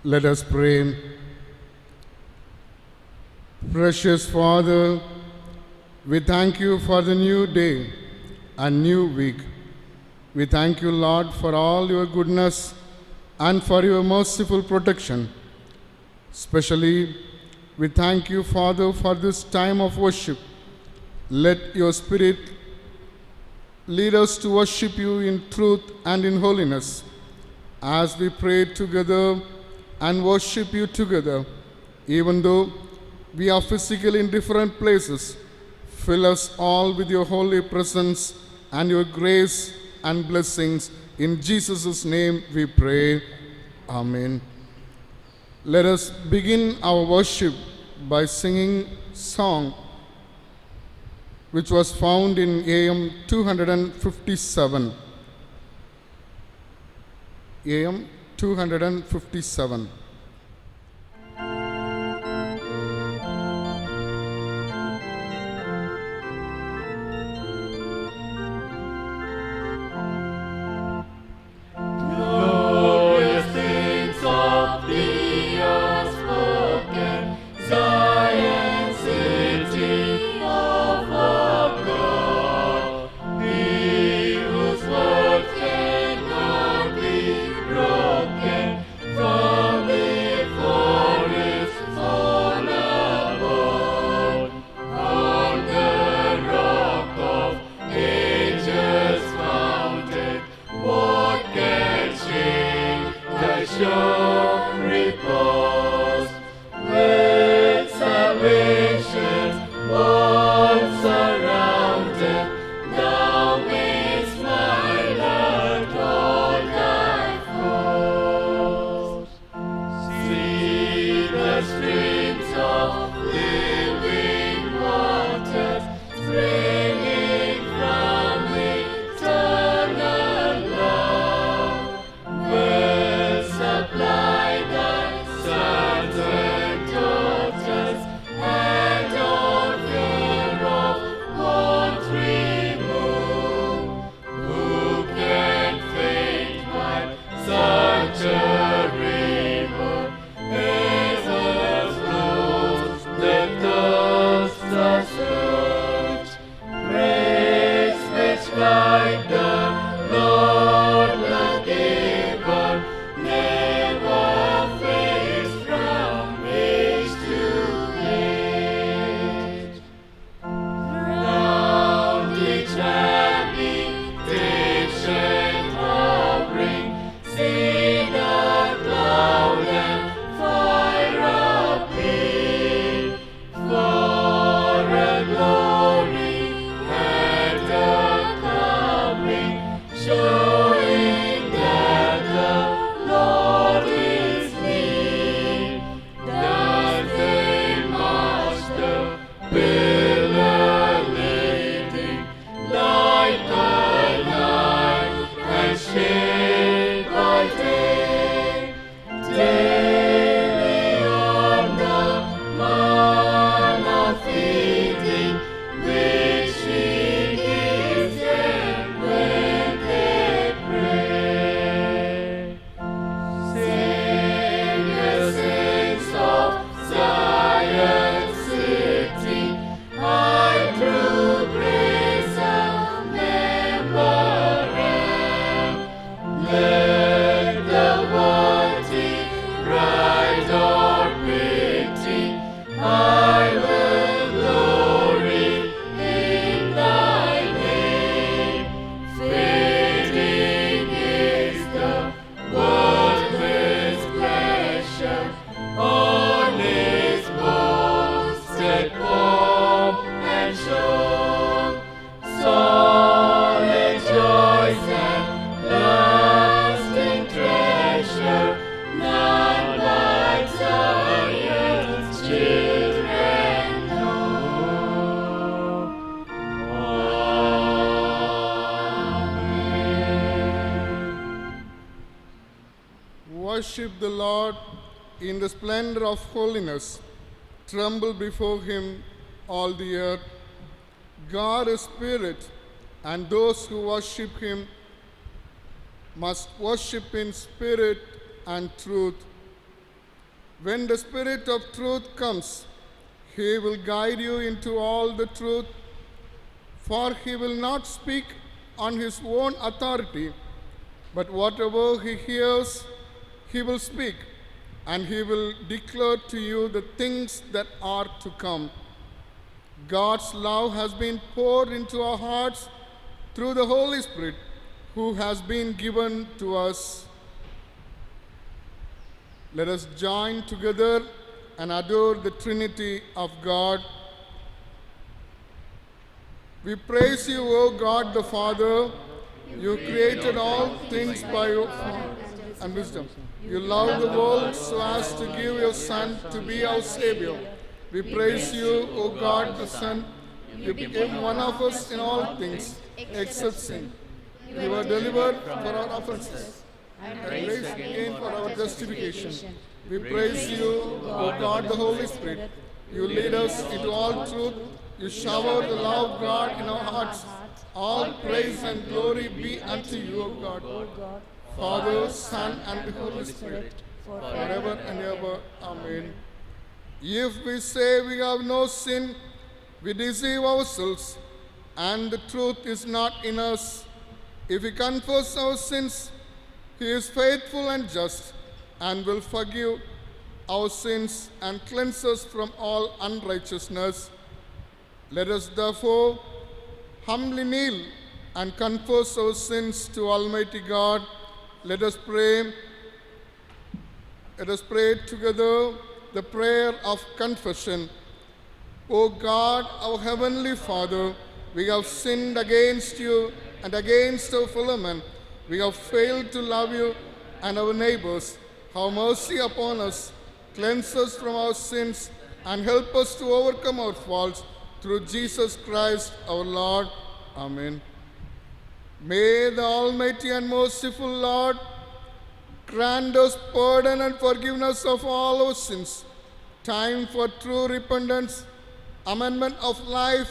Let us pray. Precious Father, we thank you for the new day and new week. We thank you, Lord, for all your goodness and for your merciful protection. Especially, we thank you, Father, for this time of worship. Let your Spirit lead us to worship you in truth and in holiness. As we pray together and worship you together, even though we are physically in different places, fill us all with your holy presence and your grace and blessings. In Jesus' name we pray. Amen. Let us begin our worship by singing song which was found in AM 257. AM 257. Glorious things of thee are spoken, Zion, city of our God. He whose word cannot be broken, from before his throne abode. On the rock of ages founded, what can shake thy sure repose? With salvation's walls surrounded, thou mayst smile at all thy foes. See the streams of living waters springing from eternal love, will supply thy sons and daughters, and all fear of want remove. Who can faint while such a river ever flows? The thirst assuage, praise which guide the Lord the giver, never fades from age to age. Round each habitation hovering, see the cloud and fire appear, for a glory and a covering, showing that the Lord is near. Thus they march the pillar leading, light by night and shade by day. Daily on the manna feeding, which he gives them when they pray. Sing the saints of Zion city, I through grace a member am. Let the wanting pride or pity, I will glory in thy name. Fading is the worthless pleasure, on his boasted pomp and show. Solid joys and lasting treasure, none but Zion's children know. Amen. Worship the Lord in the splendor of holiness. Tremble before him, all the earth. God is spirit, and those who worship him must worship in spirit and truth. When the Spirit of truth comes, he will guide you into all the truth, for he will not speak on his own authority, but whatever he hears, he will speak, and he will declare to you the things that are to come. God's love has been poured into our hearts through the Holy Spirit, who has been given to us. Let us join together and adore the Trinity of God. We praise you, O God the Father. You created all things by your power and wisdom. You loved the world so as to give your Son to be our Savior. We praise you, O God the Son. You became one of us in all things, except sin. You were delivered for our offenses and raised again for our justification. We praise you, O God the Holy Spirit. You lead us into all truth. You shower the love of God in our hearts. All praise and glory be unto you, O God, Father, Son, and the Holy Spirit, forever and ever. Amen. If we say we have no sin, we deceive ourselves, and the truth is not in us. If we confess our sins, he is faithful and just, and will forgive our sins and cleanse us from all unrighteousness. Let us therefore humbly kneel and confess our sins to Almighty God. Let us pray. Let us pray together the prayer of confession. O God, our heavenly Father, we have sinned against you and against our fellow men. We have failed to love you and our neighbors. Have mercy upon us, cleanse us from our sins, and help us to overcome our faults through Jesus Christ our Lord. Amen. May the Almighty and merciful Lord grant us pardon and forgiveness of all our sins, time for true repentance, amendment of life,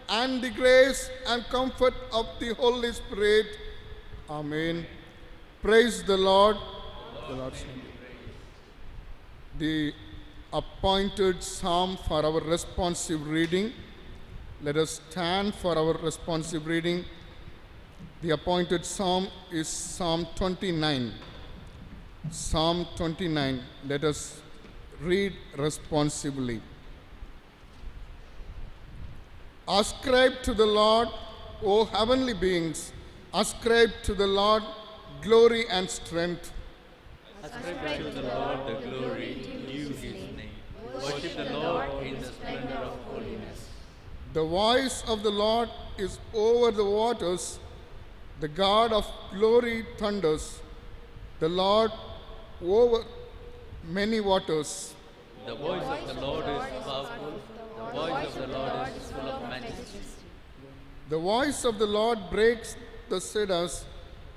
and the grace and comfort of the Holy Spirit. Amen. Praise the Lord. The Lord's name. The appointed psalm for our responsive reading. Let us stand for our responsive reading. The appointed psalm is Psalm 29. Psalm 29. Let us read responsively. Ascribe to the Lord, O heavenly beings, ascribe to the Lord glory and strength. Ascribe to the Lord the glory due his name. Worship the Lord in the splendor of holiness. The voice of the Lord is over the waters. The God of glory thunders. The Lord over many waters. The voice of the Lord is powerful. The voice of the Lord is full of majesty. The voice of the Lord breaks the cedars.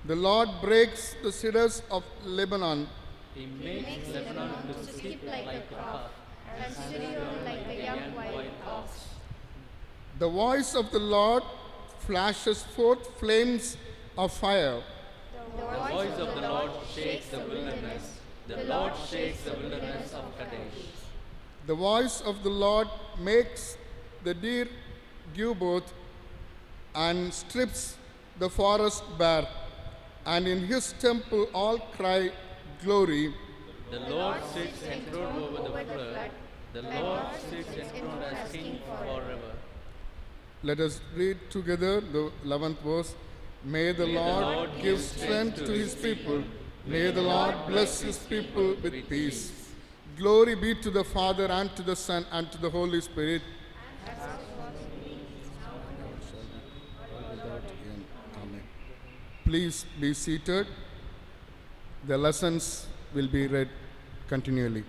The Lord breaks the cedars of Lebanon. He makes Lebanon to skip like a calf and Syrian like a young wild ox. The voice of the Lord flashes forth flames of fire. The voice of the Lord shakes the wilderness. The Lord shakes the wilderness of Kadesh. The voice of the Lord makes the deer give birth and strips the forest bare. And in his temple all cry, glory. The Lord sits enthroned over the flood. The Lord sits enthroned as king forever. Let us read together the 11th verse. May the Lord give strength to his people. May the Lord bless his people with peace. Glory be to the Father, and to the Son, and to the Holy Spirit. Amen. Please be seated. The lessons will be read continually.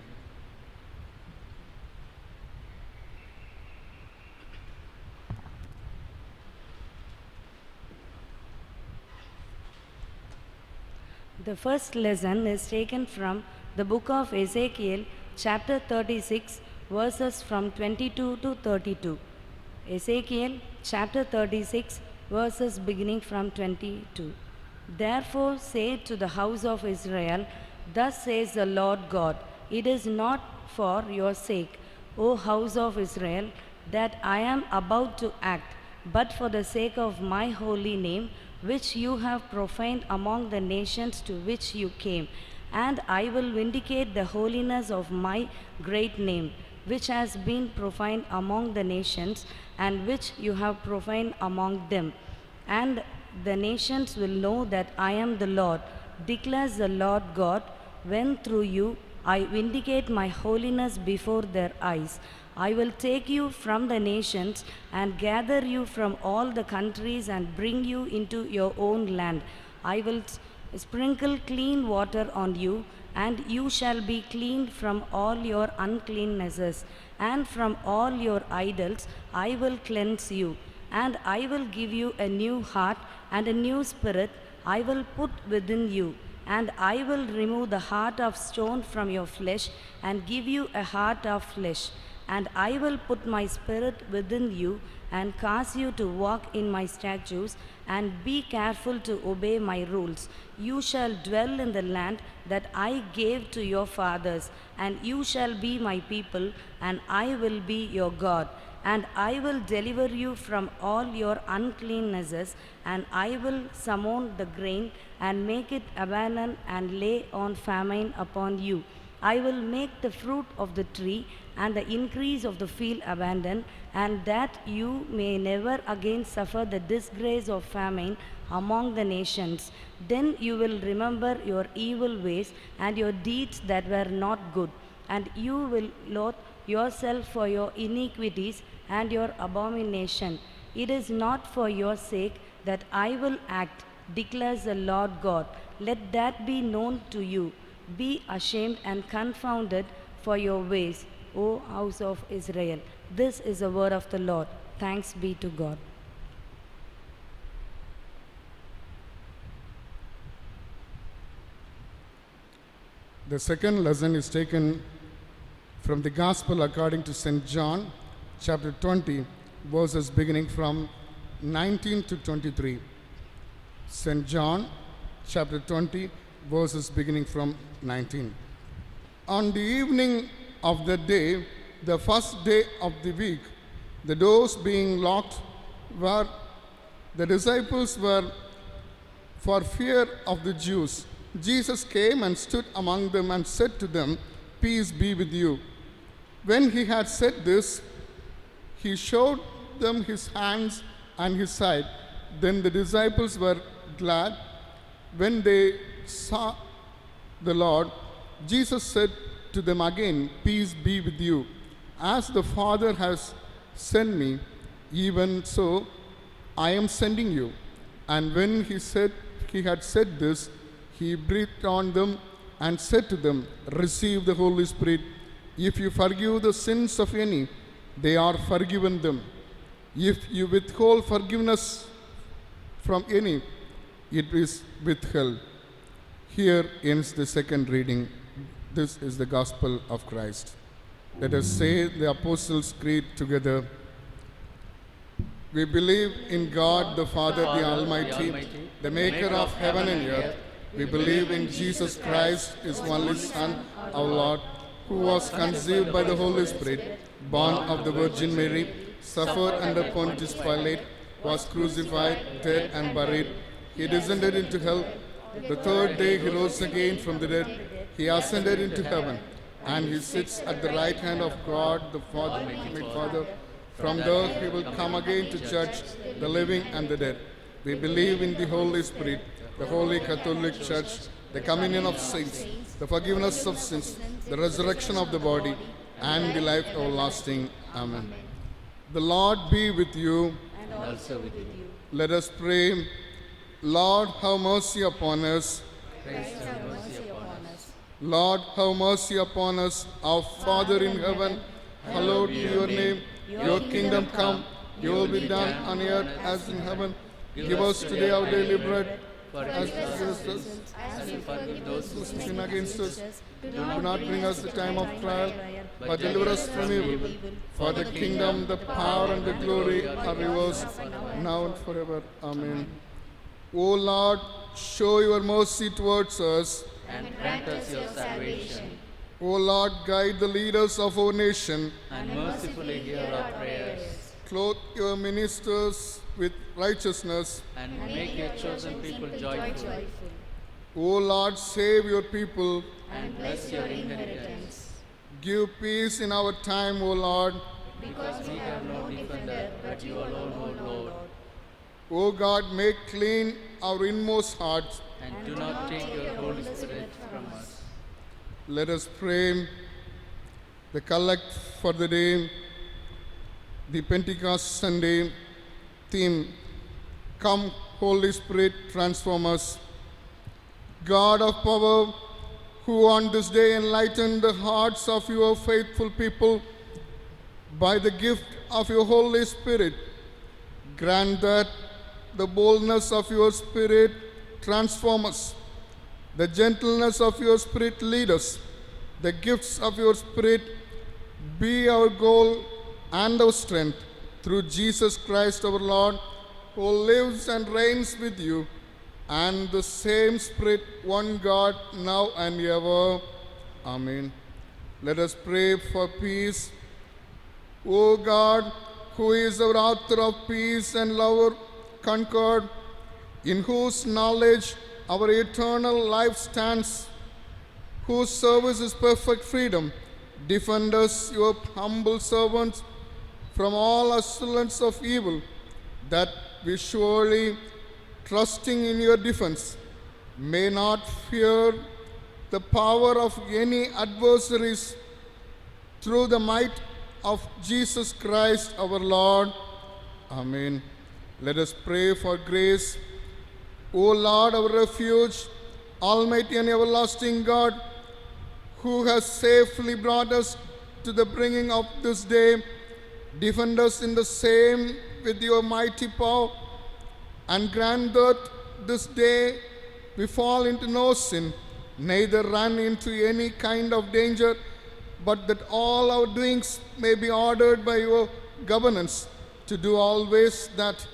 The first lesson is taken from the book of Ezekiel, chapter 36, verses from 22 to 32. Ezekiel, chapter 36, verses beginning from 22. Therefore say to the house of Israel, Thus says the Lord God, It is not for your sake, O house of Israel, that I am about to act, but for the sake of my holy name, which you have profaned among the nations to which you came. And I will vindicate the holiness of my great name, which has been profaned among the nations, and which you have profaned among them. And the nations will know that I am the Lord, declares the Lord God, when through you I vindicate my holiness before their eyes. I will take you from the nations and gather you from all the countries and bring you into your own land. I will sprinkle clean water on you, and you shall be cleaned from all your uncleannesses, and from all your idols I will cleanse you. And I will give you a new heart, and a new spirit I will put within you. And I will remove the heart of stone from your flesh, and give you a heart of flesh. And I will put my spirit within you, and cause you to walk in my statutes, and be careful to obey my rules. You shall dwell in the land that I gave to your fathers, and you shall be my people, and I will be your God. And I will deliver you from all your uncleannesses, and I will summon the grain, and make it abundant, and lay on famine upon you. I will make the fruit of the tree and the increase of the field abundant, and that you may never again suffer the disgrace of famine among the nations. Then you will remember your evil ways and your deeds that were not good, and you will loathe yourself for your iniquities and your abomination. It is not for your sake that I will act, declares the Lord God. Let that be known to you. Be ashamed and confounded for your ways, O house of Israel. This is the word of the Lord. Thanks be to God. The second lesson is taken from the Gospel according to St. John, chapter 20, verses beginning from 19 to 23. St. John, chapter 20, verses beginning from 19. On the evening of the day, the first day of the week, the doors being locked, where the disciples were for fear of the Jews, Jesus came and stood among them and said to them, "Peace be with you." When he had said this, he showed them his hands and his side. Then the disciples were glad when they saw the Lord. Jesus said to them again, "Peace be with you. As the Father has sent me, even so I am sending you." And when he had said this, he breathed on them and said to them, "Receive the Holy Spirit. If you forgive the sins of any, they are forgiven them. If you withhold forgiveness from any, it is withheld." Here ends the second reading. This is the gospel of Christ. Let us say the Apostles' Creed together. We believe in God the Father, the Almighty, the maker of heaven and earth. We believe in Jesus Christ, his only Son, our Lord, who was conceived by the Holy Spirit, born of the Virgin Mary, suffered under Pontius Pilate, was crucified, dead and buried. He descended into hell. The third day he rose again from the dead. He ascended into heaven, and he sits at the right hand of God the Father. From there he will come again to judge the living and the dead. We believe in the Holy Spirit, the Holy Catholic Church, the communion of saints, the forgiveness of sins, the resurrection of the body, and the life everlasting. Amen. The Lord be with you. And also with you. Let us pray. Lord, have mercy upon us. Christ have mercy upon us. Lord, have mercy upon us. Our Father in heaven, hallowed be your name. Your kingdom come, your will be done on earth as in heaven. Give us today our daily bread. Forgive us as we forgive those who Sin against us. Do not bring us the time of trial, but deliver us from evil. For the kingdom, the power, and the glory are yours, now and forever. Amen. O Lord, show your mercy towards us. and grant us your salvation. O Lord, guide the leaders of our nation. and mercifully hear our prayers, Clothe your ministers with righteousness. and make your chosen people joyful, O Lord, save your people. and bless your inheritance. Give peace in our time, O Lord. Because we have no defender but you alone, O Lord, O God, make clean our inmost hearts. and do not take your Holy Spirit from us. Let us pray. The collect for the day, the Pentecost Sunday theme, Come, Holy Spirit, transform us. God of power, who on this day enlightened the hearts of your faithful people by the gift of your Holy Spirit, grant that the boldness of your Spirit transform us, the gentleness of your Spirit lead us, the gifts of your Spirit be our goal and our strength, through Jesus Christ our Lord, who lives and reigns with you, and the same Spirit, one God, now and ever. Amen. Let us pray for peace. O God, who is our author of peace and lover concord, in whose knowledge our eternal life stands, whose service is perfect freedom, defend us, your humble servants, from all assailants of evil, that we surely, trusting in your defense, may not fear the power of any adversaries, through the might of Jesus Christ our Lord. Amen. Let us pray for grace. O Lord, our refuge, Almighty and everlasting God, who has safely brought us to the bringing of this day, defend us in the same with your mighty power, and grant that this day we fall into no sin, neither run into any kind of danger, but that all our doings may be ordered by your governance, to do always that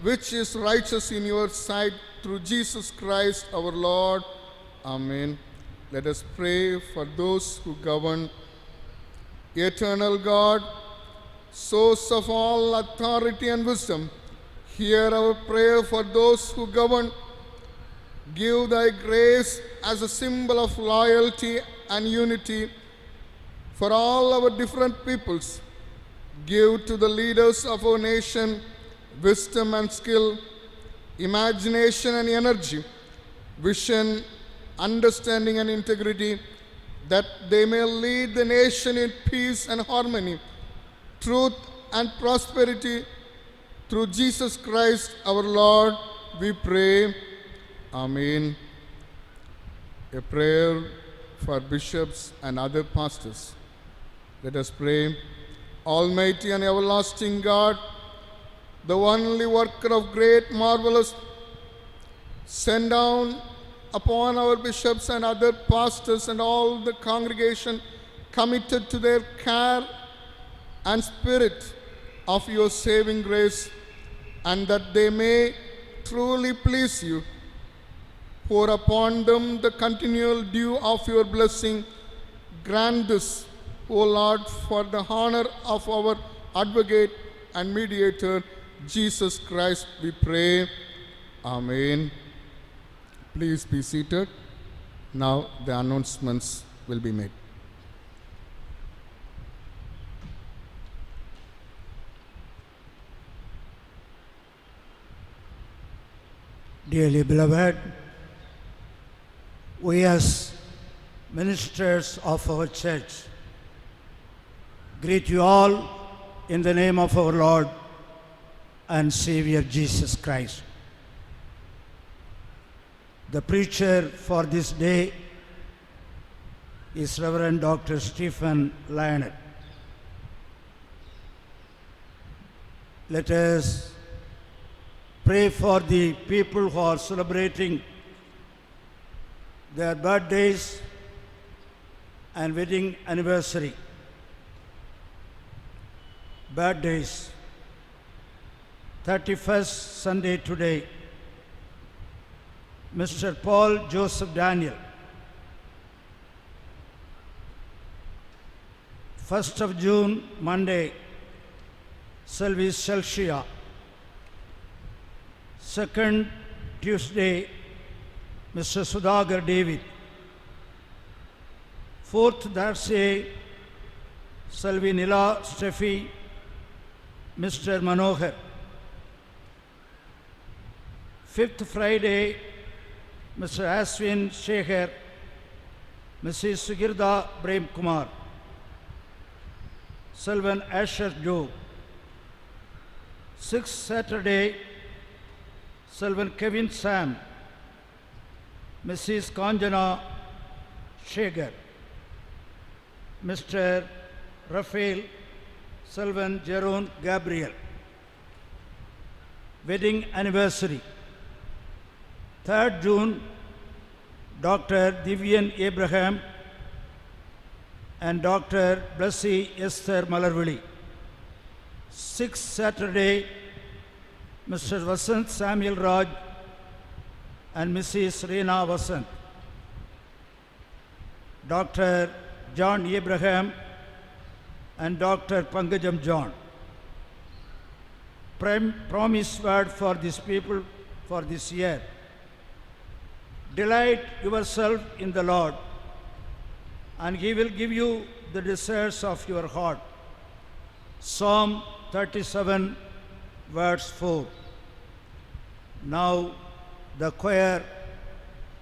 which is righteous in your sight, through Jesus Christ our Lord. Amen. Let us pray for those who govern. Eternal God, source of all authority and wisdom, hear our prayer for those who govern. Give thy grace as a symbol of loyalty and unity for all our different peoples. Give to the leaders of our nation wisdom and skill, imagination and energy, vision, understanding and integrity, that they may lead the nation in peace and harmony, truth and prosperity, through Jesus Christ our Lord, we pray. Amen. A prayer for bishops and other pastors. Let us pray. Almighty and everlasting God, the only worker of great marvelous, send down upon our bishops and other pastors and all the congregation committed to their care and spirit of your saving grace, and that they may truly please you. Pour upon them the continual dew of your blessing. Grant this, O Lord, for the honor of our advocate and mediator, Jesus Christ, we pray. Amen. Please be seated. Now the announcements will be made. Dearly beloved, we as ministers of our church greet you all in the name of our Lord and Savior Jesus Christ. The preacher for this day is Reverend Dr. Stephen Lionel. Let us pray for the people who are celebrating their birthdays and wedding anniversary. Birthdays. 31st Sunday today, Mr. Paul Joseph Daniel. 1st of June, Monday, Selvis Celsia. 2nd Tuesday, Mr. Sudhagar David. 4th Thursday, Selvi Nila Steffi, Mr. Manohar. 5th Friday, Mr. Aswin Shekhar, Mrs. Sugirda Prem Kumar. Selvan Asher Joe. 6th Saturday, Selvan Kevin Sam, Mrs. Kanjana Shekhar, Mr. Raphael Selvan Jeroen Gabriel. Wedding anniversary. 3rd June, Dr. Divyan Abraham and Dr. Blessy Esther Malarvili. 6th Saturday, Mr. Vasant Samuel Raj and Mrs. Reena Vasant. Dr. John Abraham and Dr. Pangajam John. Promise word for these people for this year. Delight yourself in the Lord, and He will give you the desires of your heart. Psalm 37, verse 4. Now the choir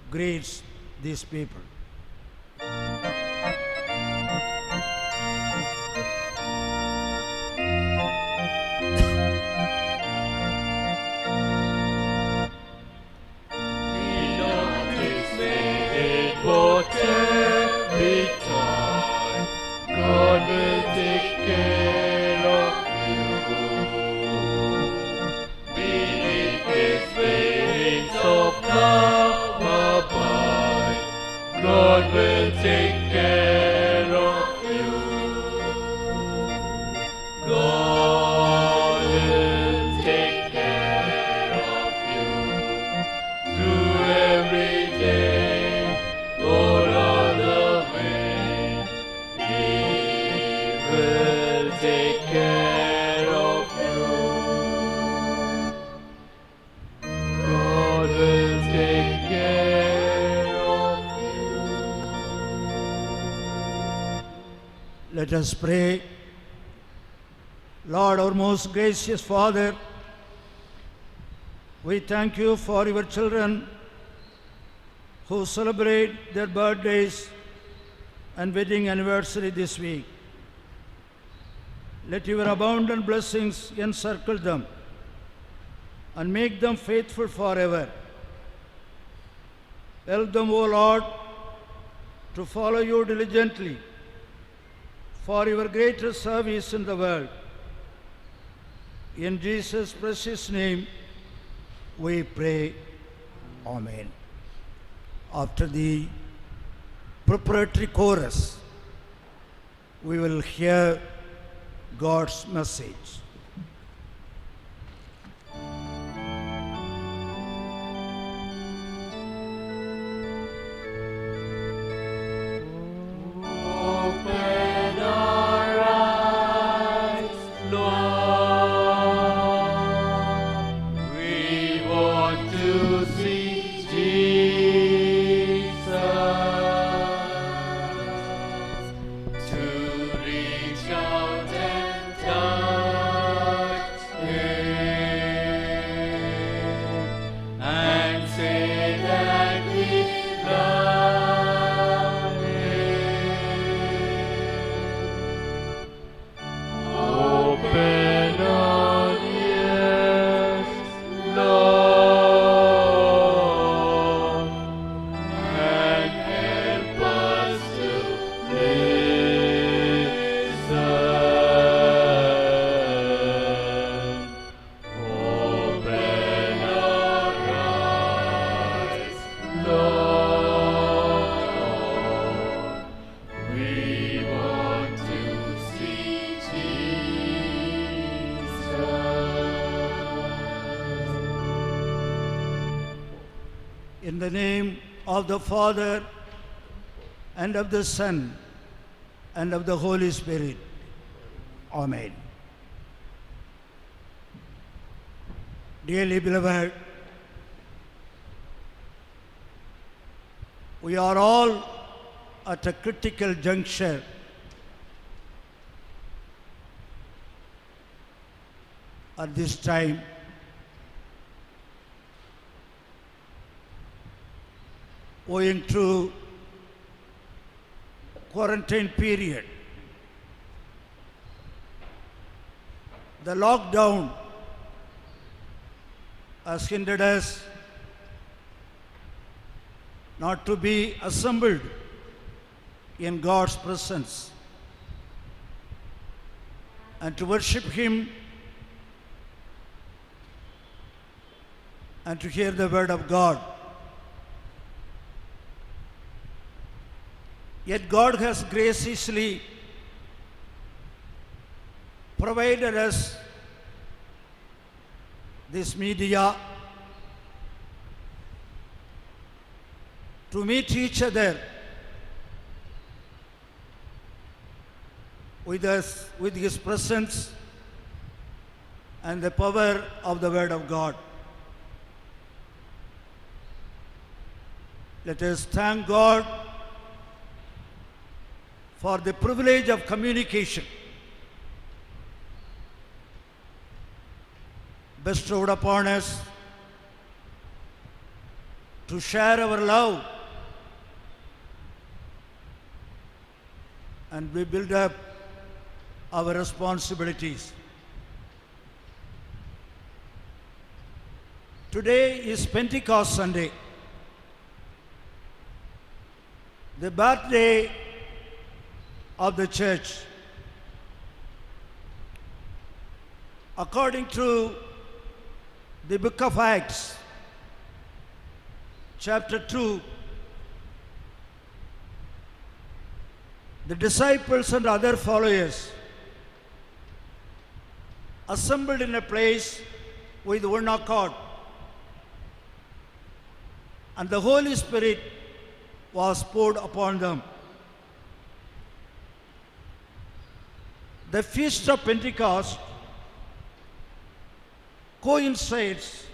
greets these people. Every time, God will take care of you. Beneath His wings of love abide, God will take care of you. God will take care of you through every day. Let us pray. Lord, our most gracious Father, we thank you for your children who celebrate their birthdays and wedding anniversary this week. Let your abundant blessings encircle them and make them faithful forever. Help them, O Lord, to follow you diligently for your greater service in the world. In Jesus' precious name, we pray. Amen. After the preparatory chorus, we will hear God's message. In the name of the Father, and of the Son, and of the Holy Spirit. Amen. Dearly beloved, we are all at a critical juncture at this time. Owing to quarantine period, the lockdown has hindered us not to be assembled in God's presence and to worship Him and to hear the word of God. Yet God has graciously provided us this media to meet each other with us, with His presence and the power of the Word of God. Let us thank God for the privilege of communication bestowed upon us to share our love and we build up our responsibilities. Today is Pentecost Sunday, the birthday of the church. According to the book of Acts, chapter 2, the disciples and other followers assembled in a place with one accord, and the Holy Spirit was poured upon them. The Feast of Pentecost coincides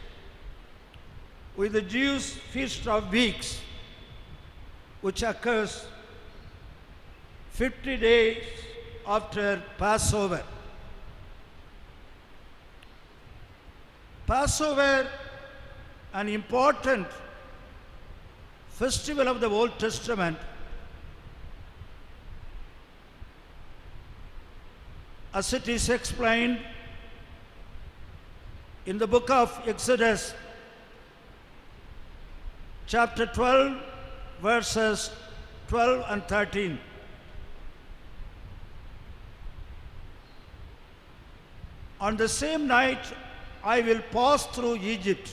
with the Jews' Feast of Weeks, which occurs 50 days after Passover. Passover, an important festival of the Old Testament, as it is explained in the book of Exodus, chapter 12, verses 12 and 13. On the same night I will pass through Egypt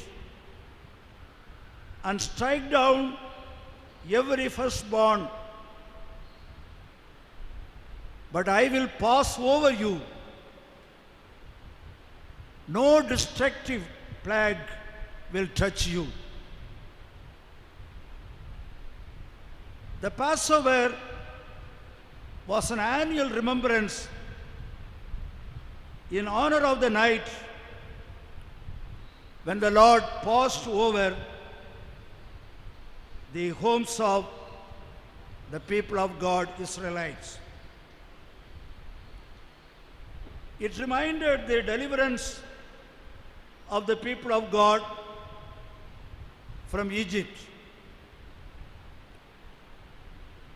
and strike down every firstborn, but I will pass over you. No destructive plague will touch you. The Passover was an annual remembrance in honor of the night when the Lord passed over the homes of the people of God, Israelites. It reminded the deliverance of the people of God from Egypt.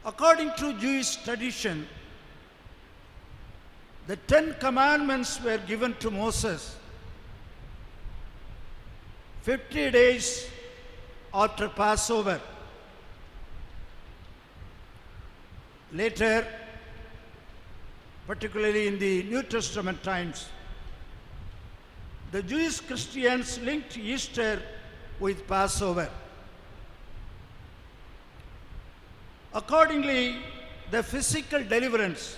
According to Jewish tradition, the 10 Commandments were given to Moses 50 days after Passover. Later, particularly in the New Testament times, the Jewish Christians linked Easter with Passover. Accordingly, the physical deliverance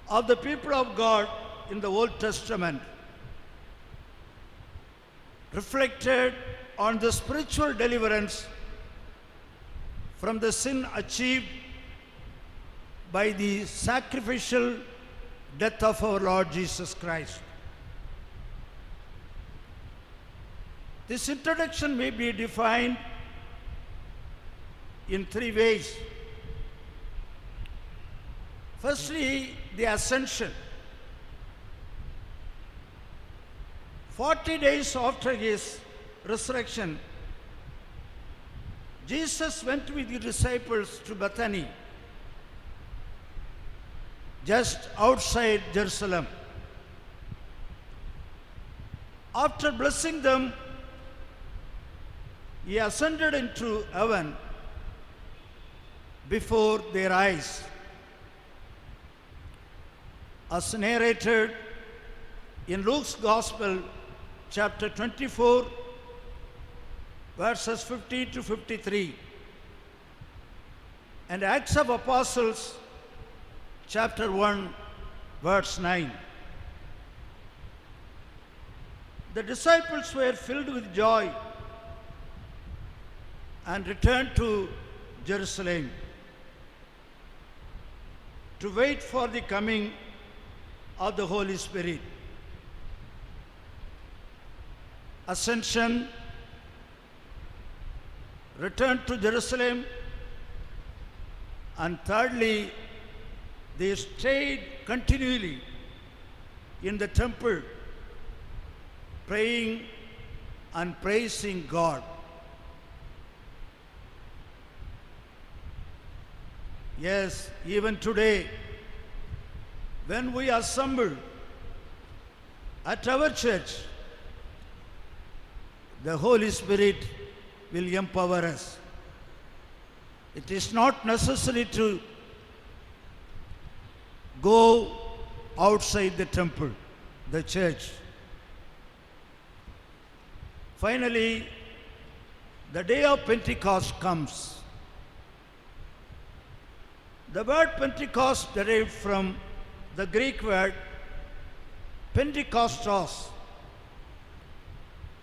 of the people of God in the Old Testament reflected on the spiritual deliverance from the sin achieved by the sacrificial death of our Lord Jesus Christ. This introduction may be defined in three ways. Firstly, the ascension. 40 days after his resurrection, Jesus went with the disciples to Bethany, just outside Jerusalem. After blessing them, he ascended into heaven before their eyes. As narrated in Luke's Gospel, chapter 24, verses 50 to 53, and Acts of Apostles, chapter 1, verse 9. The disciples were filled with joy and returned to Jerusalem to wait for the coming of the Holy Spirit. Ascension, return to Jerusalem, and thirdly, they stayed continually in the temple, praying and praising God. Yes, even today, when we assemble at our church, the Holy Spirit will empower us. It is not necessary to go outside the temple, the church. Finally, the day of Pentecost comes. The word Pentecost derived from the Greek word Pentekostos,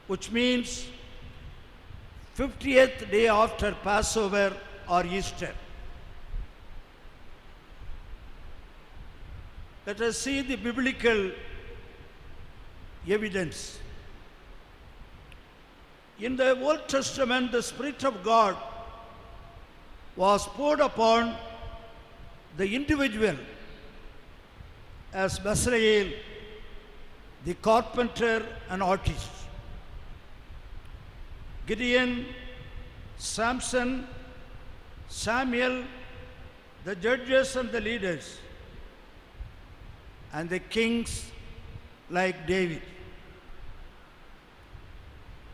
which means 50th day after Passover or Easter. Let us see the biblical evidence. In the Old Testament, the Spirit of God was poured upon the individual as Bezalel, the carpenter and artist. Gideon, Samson, Samuel, the judges and the leaders, and the kings like David.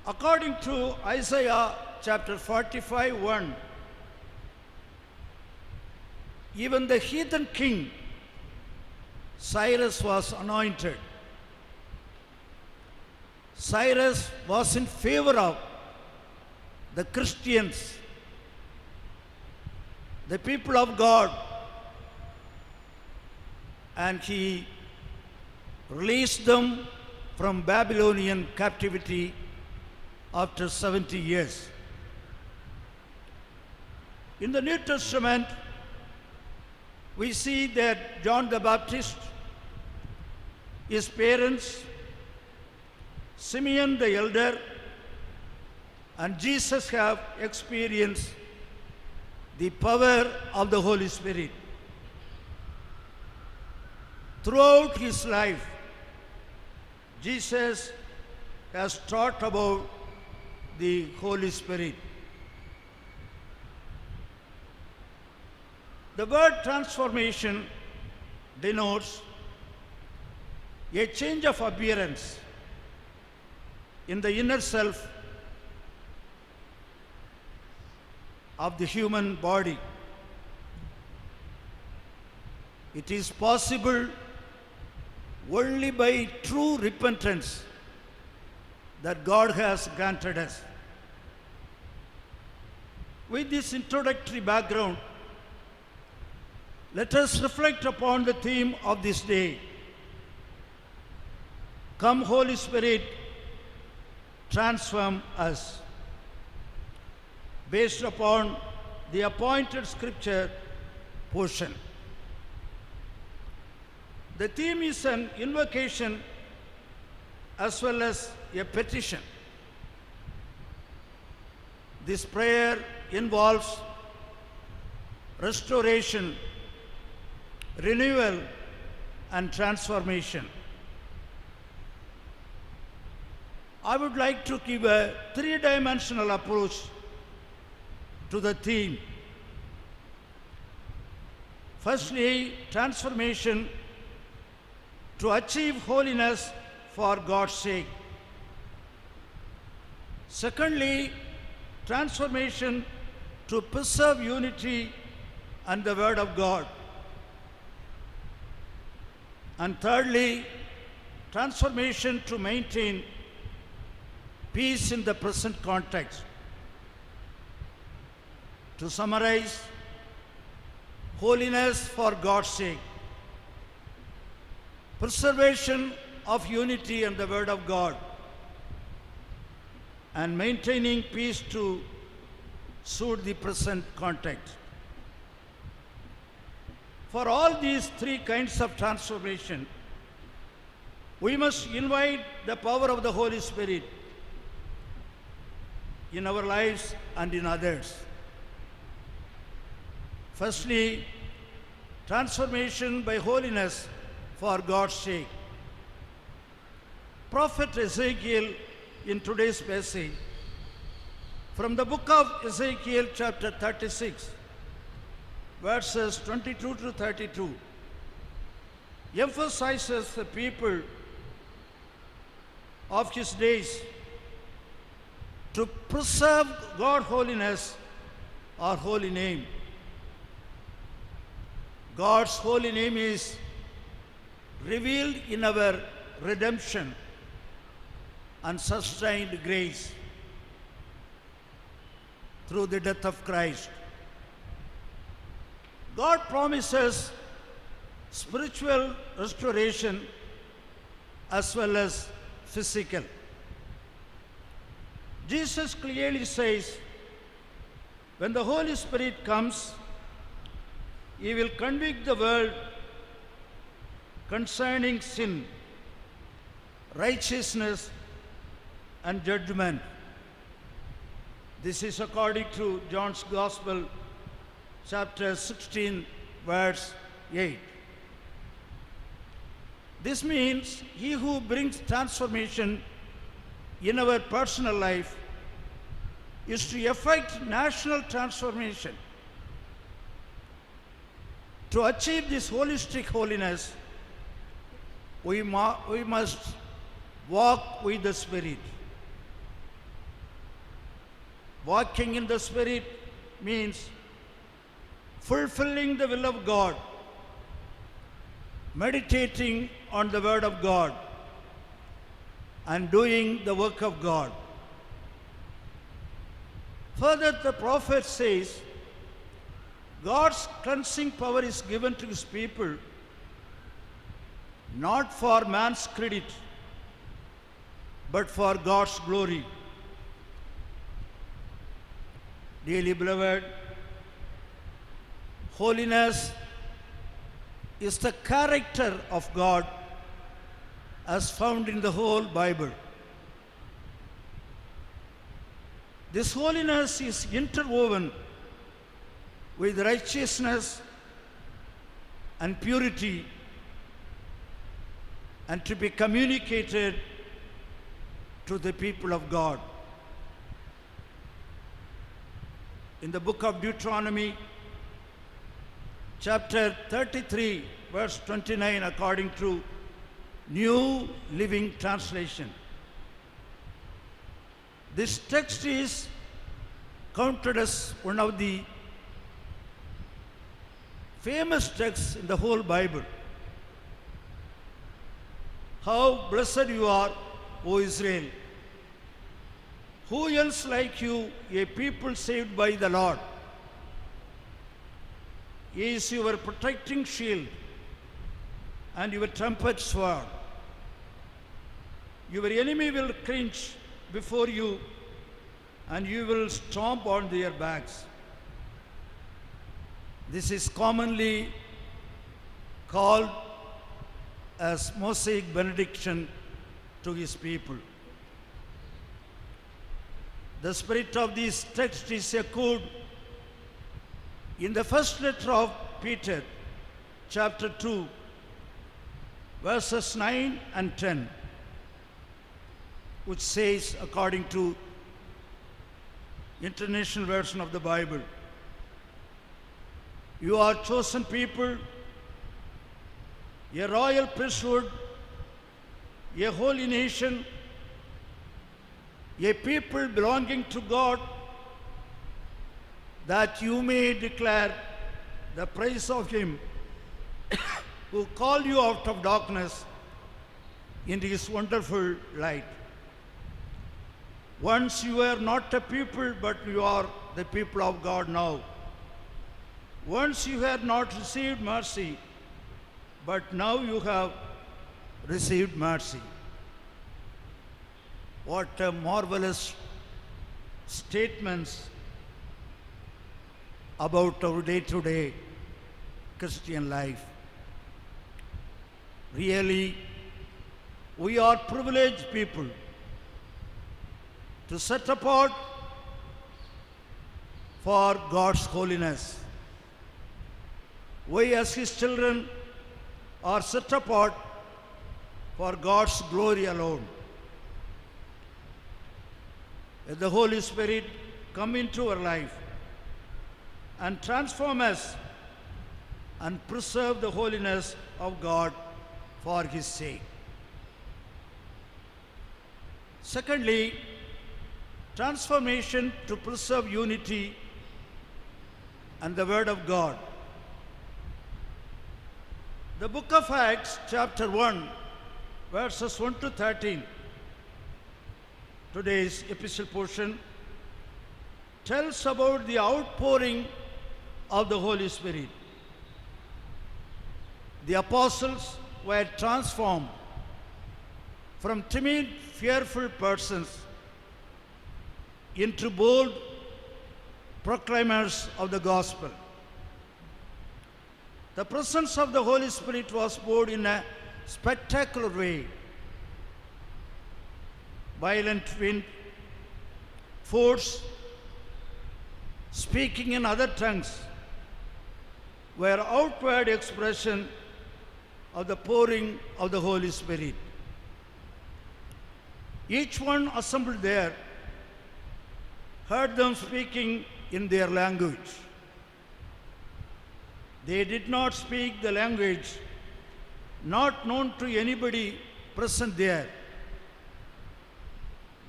According to Isaiah chapter 45:1, even the heathen king Cyrus was anointed. Cyrus was in favor of the Christians, the people of God, and he released them from Babylonian captivity after 70 years. In the New Testament, we see that John the Baptist, his parents, Simeon the elder, and Jesus have experienced the power of the Holy Spirit. Throughout his life, Jesus has taught about the Holy Spirit. The word transformation denotes a change of appearance in the inner self of the human body. It is possible only by true repentance that God has granted us. With this introductory background, let us reflect upon the theme of this day. Come, Holy Spirit, transform us. Based upon the appointed scripture portion. The theme is an invocation as well as a petition. This prayer involves restoration, renewal, and transformation. I would like to give a three-dimensional approach to the theme. Firstly, transformation to achieve holiness for God's sake. Secondly, transformation to preserve unity and the Word of God. And thirdly, transformation to maintain peace in the present context. To summarize, holiness for God's sake, preservation of unity and the Word of God, and maintaining peace to suit the present context. For all these three kinds of transformation, we must invite the power of the Holy Spirit in our lives and in others. Firstly, transformation by holiness for God's sake. Prophet Ezekiel in today's passage from the book of Ezekiel chapter 36 verses 22 to 32 emphasizes the people of his days to preserve God's holiness or holy name. God's holy name is revealed in our redemption and sustained grace through the death of Christ. God promises spiritual restoration as well as physical. Jesus clearly says, when the Holy Spirit comes, He will convict the world concerning sin, righteousness, and judgment. This is according to John's Gospel, chapter 16, verse 8. This means he who brings transformation in our personal life is to effect national transformation. To achieve this holistic holiness, we must walk with the Spirit. Walking in the Spirit means fulfilling the will of God, meditating on the Word of God, and doing the work of God. Further, the prophet says, God's cleansing power is given to His people not for man's credit, but for God's glory. Dearly beloved, holiness is the character of God as found in the whole Bible. This holiness is interwoven with righteousness and purity, and to be communicated to the people of God. In the book of Deuteronomy, chapter 33, verse 29, according to New Living Translation, this text is counted as one of the famous texts in the whole Bible. How blessed you are, O Israel! Who else like you, a people saved by the Lord? He is your protecting shield and your trumpet sword. Your enemy will cringe before you, and you will stomp on their backs. This is commonly called as Mosaic benediction to his people. The spirit of this text is echoed in the first letter of Peter, chapter 2, verses 9 and 10, which says, according to International Version of the Bible, "You are chosen people, a royal priesthood, a holy nation, a people belonging to God, that you may declare the praise of Him who called you out of darkness into His wonderful light. Once you were not a people, but you are the people of God now. Once you had not received mercy, but now you have received mercy." What a marvelous statements about our day-to-day Christian life. Really, we are privileged people to set apart for God's holiness. We as His children are set apart for God's glory alone. Let the Holy Spirit come into our life and transform us and preserve the holiness of God for His sake. Secondly, transformation to preserve unity and the Word of God. The book of Acts, chapter 1, verses 1 to 13, today's epistle portion, tells about the outpouring of the Holy Spirit. The apostles were transformed from timid, fearful persons into bold proclaimers of the gospel. The presence of the Holy Spirit was poured in a spectacular way. Violent wind, force, speaking in other tongues were outward expression of the pouring of the Holy Spirit. Each one assembled there heard them speaking in their language. They did not speak the language not known to anybody present there.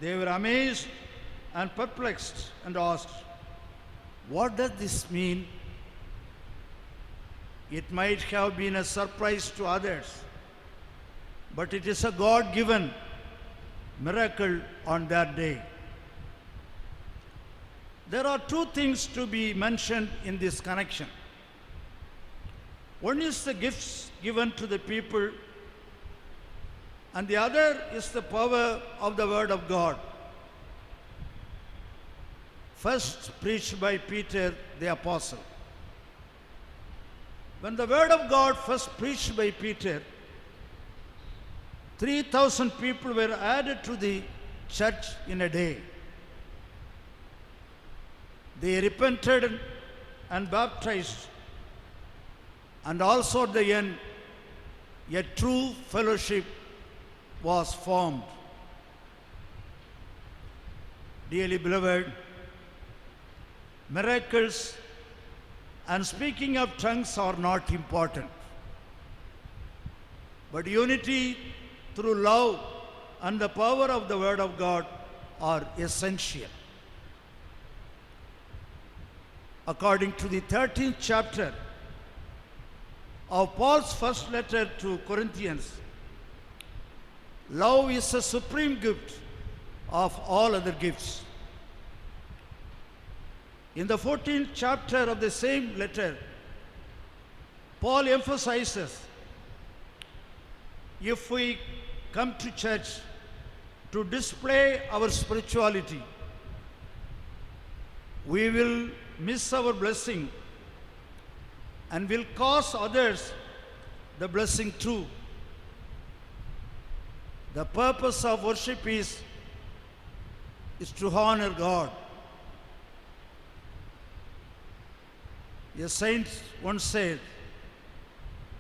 They were amazed and perplexed and asked, "What does this mean?" It might have been a surprise to others, but it is a God-given miracle on that day. There are two things to be mentioned in this connection. One is the gifts given to the people, and the other is the power of the Word of God. First preached by Peter the Apostle. When the Word of God first preached by Peter, 3,000 people were added to the church in a day. They repented and baptized, and also at the end, a true fellowship was formed. Dearly beloved, miracles and speaking of tongues are not important, but unity through love and the power of the Word of God are essential. According to the 13th chapter of Paul's first letter to Corinthians, love is a supreme gift of all other gifts. In the 14th chapter of the same letter, Paul emphasizes, if we come to church to display our spirituality, we will miss our blessing and will cause others the blessing too. The purpose of worship is to honor God. A saint once said,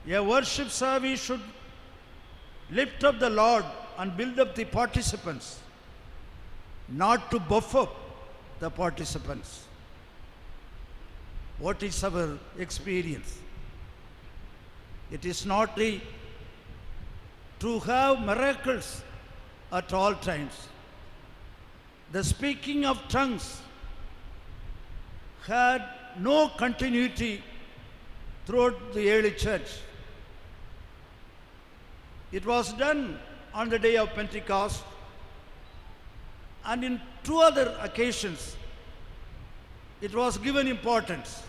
a worship service should lift up the Lord and build up the participants, not to buff up the participants. What is our experience? It is not to have miracles at all times. The speaking of tongues had no continuity throughout the early church. It was done on the day of Pentecost, and in two other occasions it was given importance.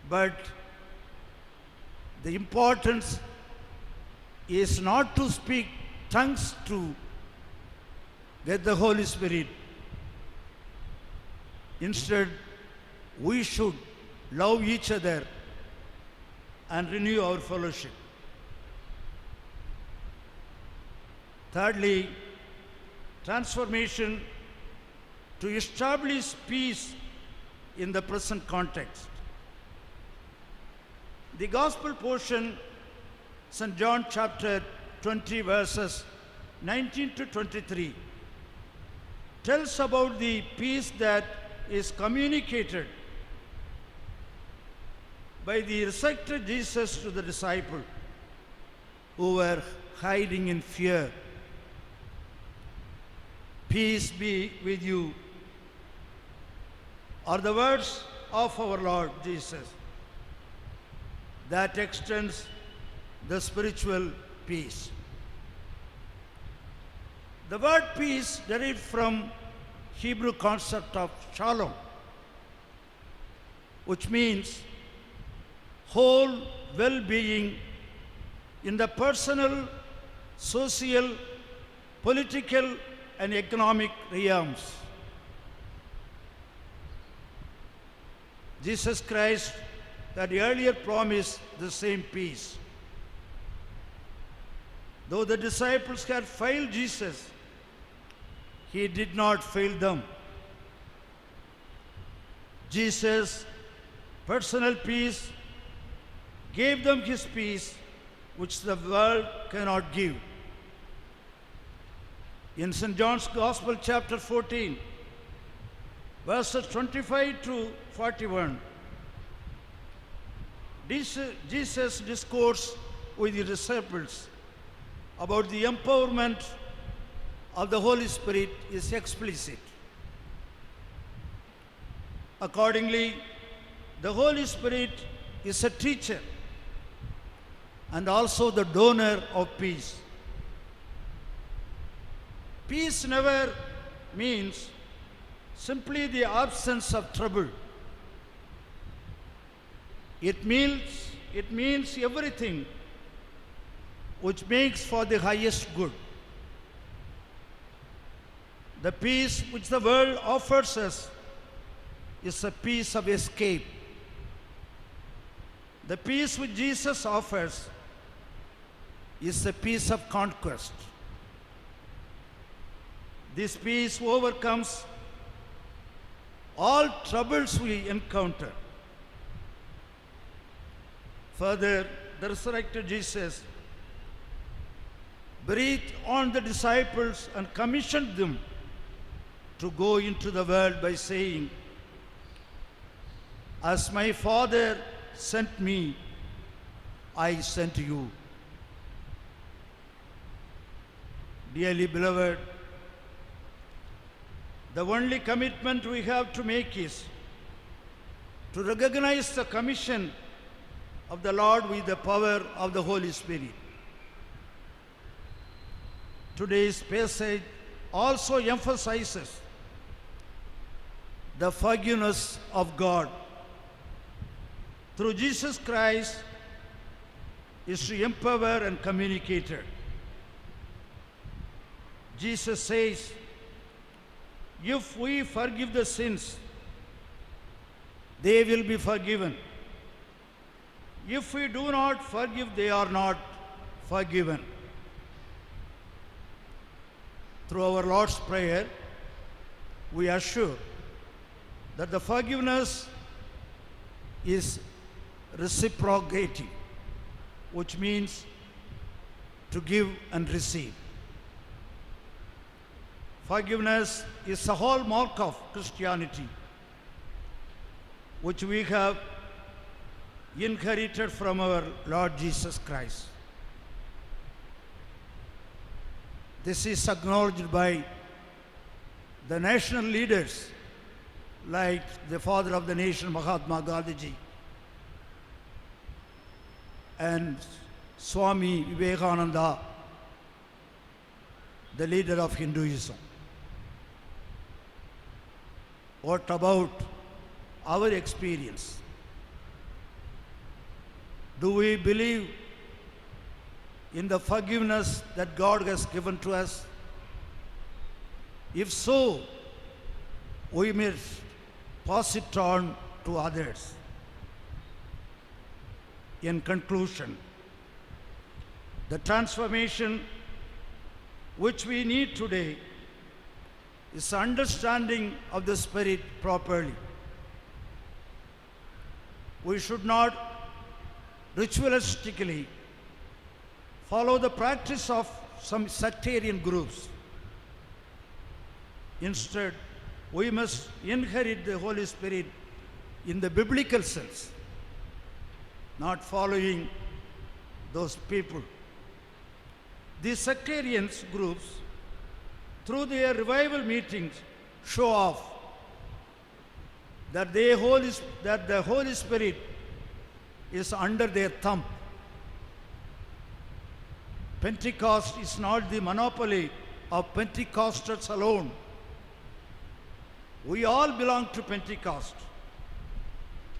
But the importance is not to speak tongues to get the Holy Spirit. Instead, we should love each other and renew our fellowship. Thirdly, transformation to establish peace in the present context. The Gospel portion, St. John chapter 20, verses 19 to 23, tells about the peace that is communicated by the resurrected Jesus to the disciples who were hiding in fear. Peace be with you, are the words of our Lord Jesus. That extends the spiritual peace. The word peace derived from Hebrew concept of shalom, which means whole well-being in the personal, social, political, and economic realms. Jesus Christ had earlier promised the same peace. Though the disciples had failed Jesus, he did not fail them. Jesus' personal peace gave them his peace, which the world cannot give. In St. John's Gospel, chapter 14, verses 25 to 41, Jesus discoursed with the disciples about the empowerment of the Holy Spirit is explicit. Accordingly, the Holy Spirit is a teacher and also the donor of peace. Peace never means simply the absence of trouble. It means everything which makes for the highest good. The peace which the world offers us is a peace of escape. The peace which Jesus offers is a peace of conquest. This peace overcomes all troubles we encounter. Further, the resurrected Jesus breathed on the disciples and commissioned them to go into the world by saying, "As my Father sent me, I sent you." Dearly beloved, the only commitment we have to make is to recognize the commission of the Lord with the power of the Holy Spirit. Today's passage also emphasizes the forgiveness of God through Jesus Christ is to empower and communicate it. Jesus says, if we forgive the sins, they will be forgiven. If we do not forgive, they are not forgiven. Through our Lord's Prayer, we assure that the forgiveness is reciprocating, which means to give and receive. Forgiveness is a hallmark of Christianity, which we have inherited from our Lord Jesus Christ. This is acknowledged by the national leaders like the father of the nation, Mahatma Gandhi, and Swami Vivekananda, the leader of Hinduism. What about our experience? Do we believe in the forgiveness that God has given to us? If so, we must pass it on to others. In conclusion, the transformation which we need today is understanding of the Spirit properly. We should not ritualistically follow the practice of some sectarian groups. Instead, we must inherit the Holy Spirit in the biblical sense, not following those people. These sectarian groups, through their revival meetings, show off that the Holy Spirit is under their thumb. Pentecost is not the monopoly of Pentecostals alone. We all belong to Pentecost,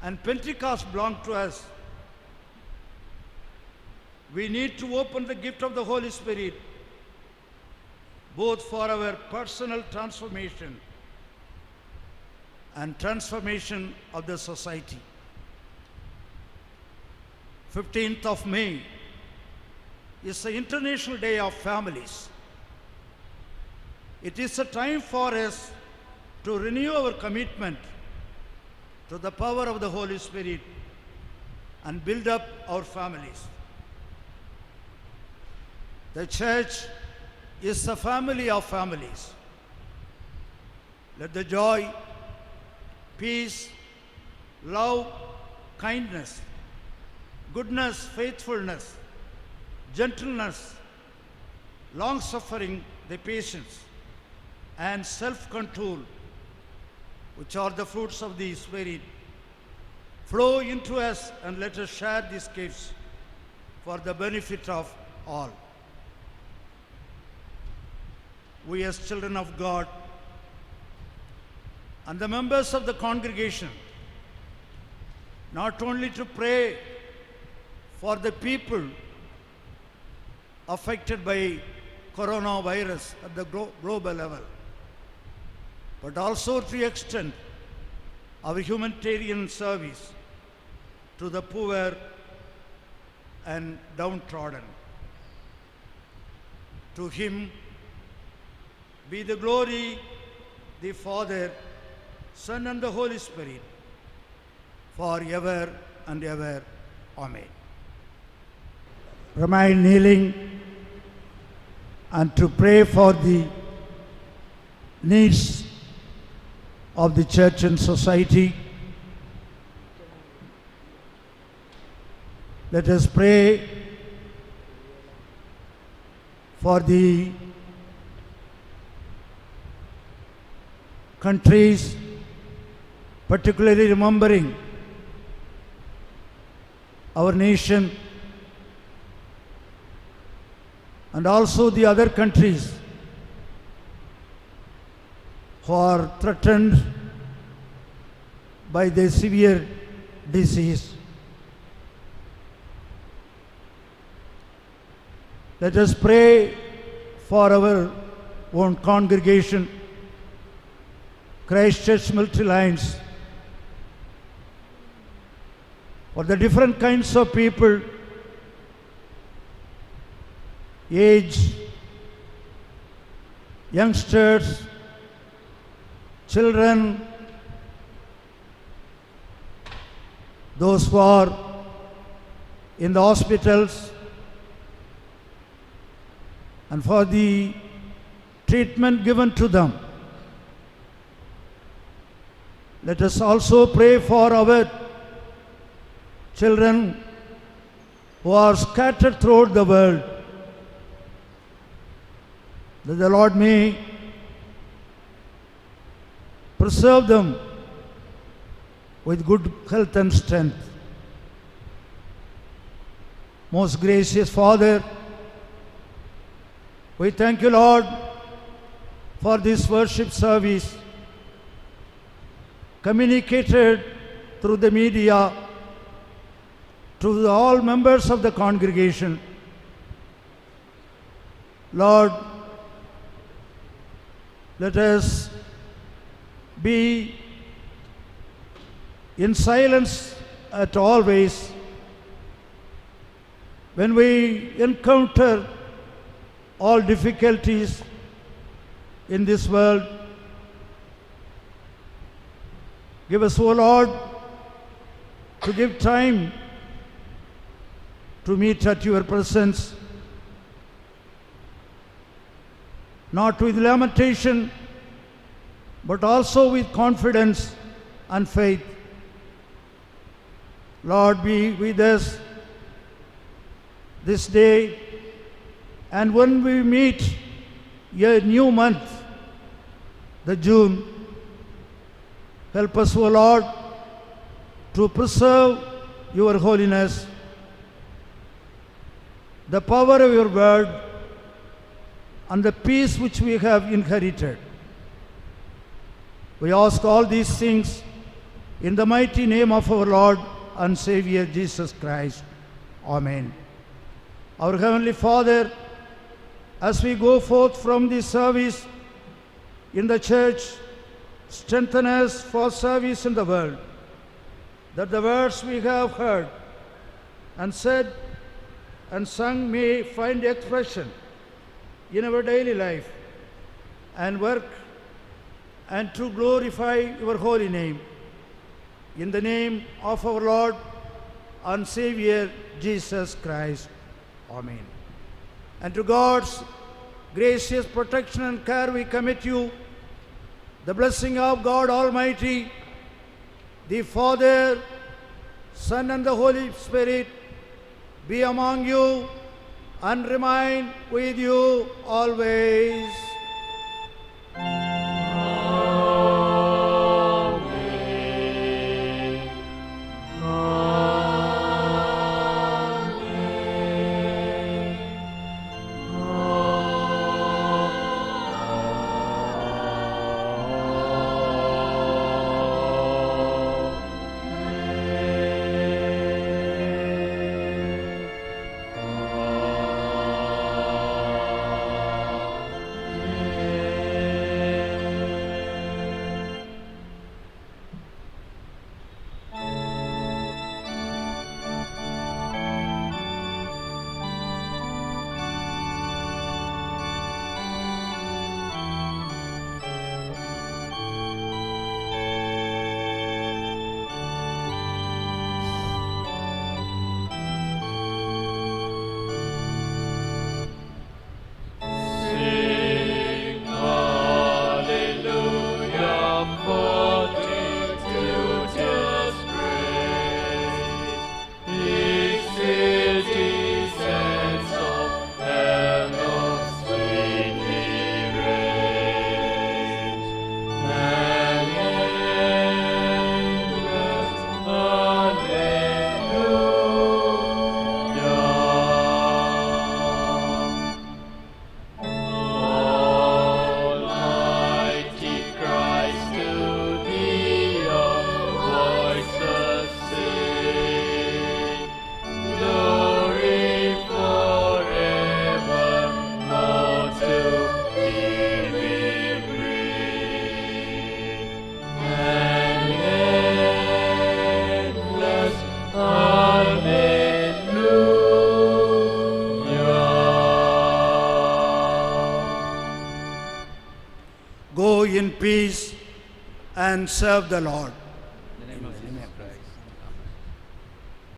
and Pentecost belongs to us. We need to open the gift of the Holy Spirit both for our personal transformation and transformation of the society. 15th of May is the International Day of Families. It is a time for us to renew our commitment to the power of the Holy Spirit and build up our families. The church is the family of families. Let the joy, peace, love, kindness, goodness, faithfulness, gentleness, long-suffering, the patience, and self-control, which are the fruits of the Spirit, flow into us, and let us share these gifts for the benefit of all. We as children of God and the members of the congregation, not only to pray for the people affected by coronavirus at the global level, but also to extend our humanitarian service to the poor and downtrodden. To Him be the glory, the Father, Son, and the Holy Spirit, forever and ever. Amen. Remain kneeling and to pray for the needs of the church and society. Let us pray for the countries, particularly remembering our nation and also the other countries who are threatened by the severe disease. Let us pray for our own congregation, Christ Church Military Lines, for the different kinds of people age, youngsters, children, those who are in the hospitals, and for the treatment given to them. Let us also pray for our children who are scattered throughout the world, that the Lord may preserve them with good health and strength. Most gracious Father, we thank you, Lord, for this worship service communicated through the media to all members of the congregation. Lord, let us be in silence at always when we encounter all difficulties in this world. Give us, O Lord, to give time to meet at your presence, not with lamentation, but also with confidence and faith. Lord, be with us this day, and when we meet a new month, the June, help us, O Lord, to preserve your holiness, the power of your word, and the peace which we have inherited. We ask all these things in the mighty name of our Lord and Savior Jesus Christ. Amen. Our Heavenly Father, as we go forth from this service in the church, strengthen us for service in the world, that the words we have heard and said and sung may find expression in our daily life and work, and to glorify your holy name. In the name of our Lord and Savior Jesus Christ. Amen. And to God's gracious protection and care we commit you, the blessing of God Almighty, the Father, Son, and the Holy Spirit be among you and remain with you always. Go in peace and serve the Lord. In the name of Jesus.